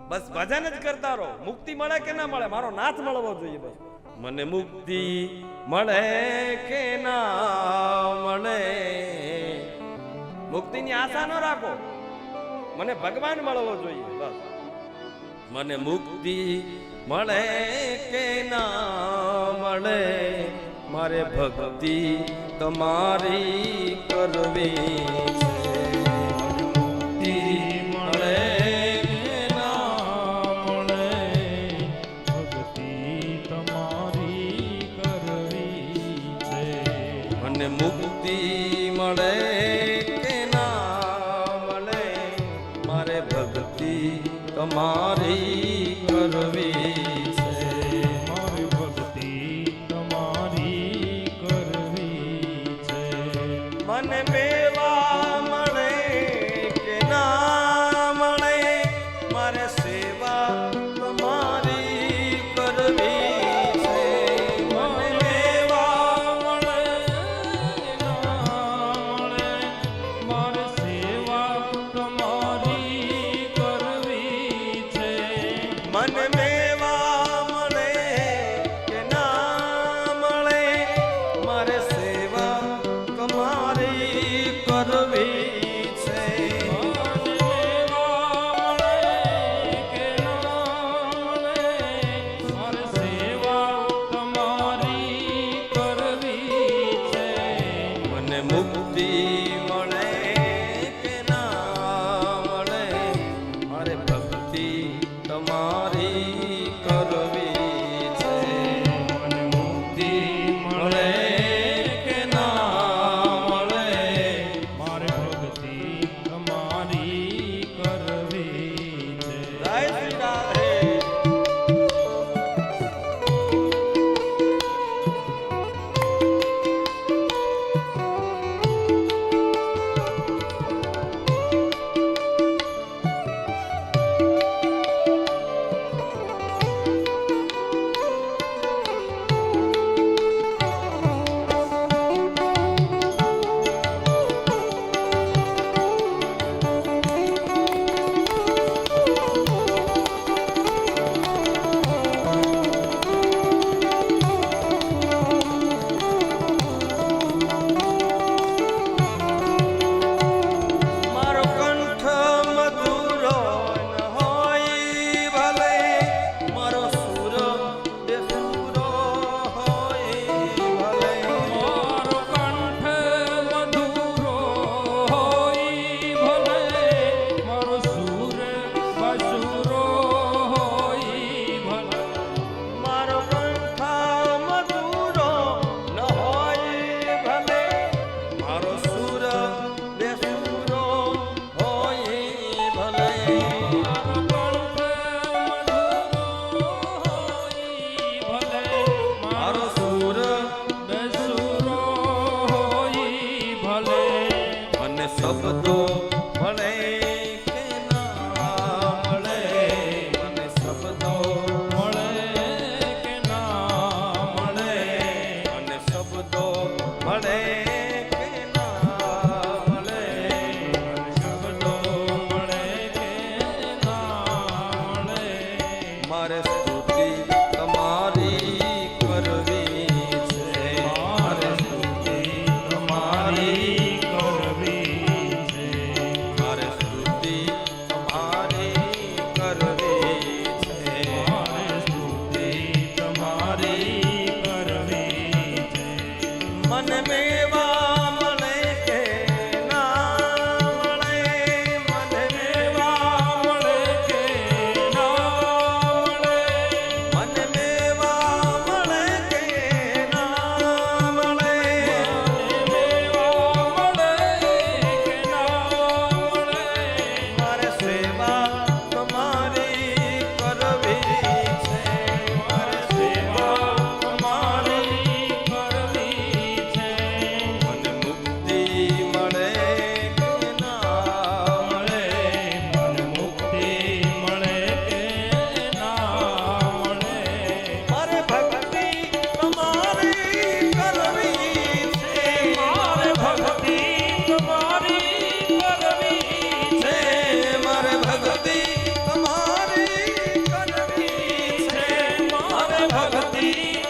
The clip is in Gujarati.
બસ ભજન જ કરતા રહો. મુક્તિ મળે કે ના મળે, મારો નાથ મળવો જોઈએ. બસ મને મુક્તિ મળે કે ના મળે, મુક્તિની આશા ન રાખો, મને ભગવાન મળવો જોઈએ. બસ મને મુક્તિ મળે કે ના મળે, મારે ભક્તિ તમારી કરવી છે. મુક્તિ મળે કે ના મળે, ભક્તિ તમારી કરવી છે. મને મુક્તિ મળે કે ના મળે, મારે ભક્તિ તમારી કરવી છે. મારી ભક્તિ તમારી કરવી છે. મને મેવા મળે કે ના મળે, મારે સેવા તમારી કરવી છે. મને મેવા મળે કે ના મળે, મારે સેવા તમારી કરવી છે. મને મેવા મળે કે ના મળે, મારે સેવા તમારી કરવી છે. મને મુક્તિ મળે કે ના મળે, મારે ભક્તિ તમારી કરવી છે. મને મુક્તિ મળે કે ના મળે, મારે ભક્તિ તમારી કરવી છે. જય શ્રી રાધે. મારો કંઠ મધુરો ન હોય ભલે, મારો સુર બેસુરો હોય ભલે. મારો કંઠ મધુરો હોય ભલે, મારો સૂર બસુરો હોય ભલે. મારો કંઠ મધુરો ન હોય ભલે, મારો સુર બેસુરો હોય ભલે. મારો સુર મને શબ્દો મળે કે ના મળે, મને શબ્દો મળે કે ના મળે, મને શબ્દો મળે કે ના મળે, મને શબ્દો મળે કે ના મળે, મારે સ્તુતિ તમારી કરવી છે. મારે સ્તુતિ તમારી કરવી છે. મારે સ્તુતિ તમારી કરવી છે. મારે સ્તુતિ તમારી કરવી છે. મને મેવા મળે કે ના મળે, મને મેવા મળે કે ના મળે, દીન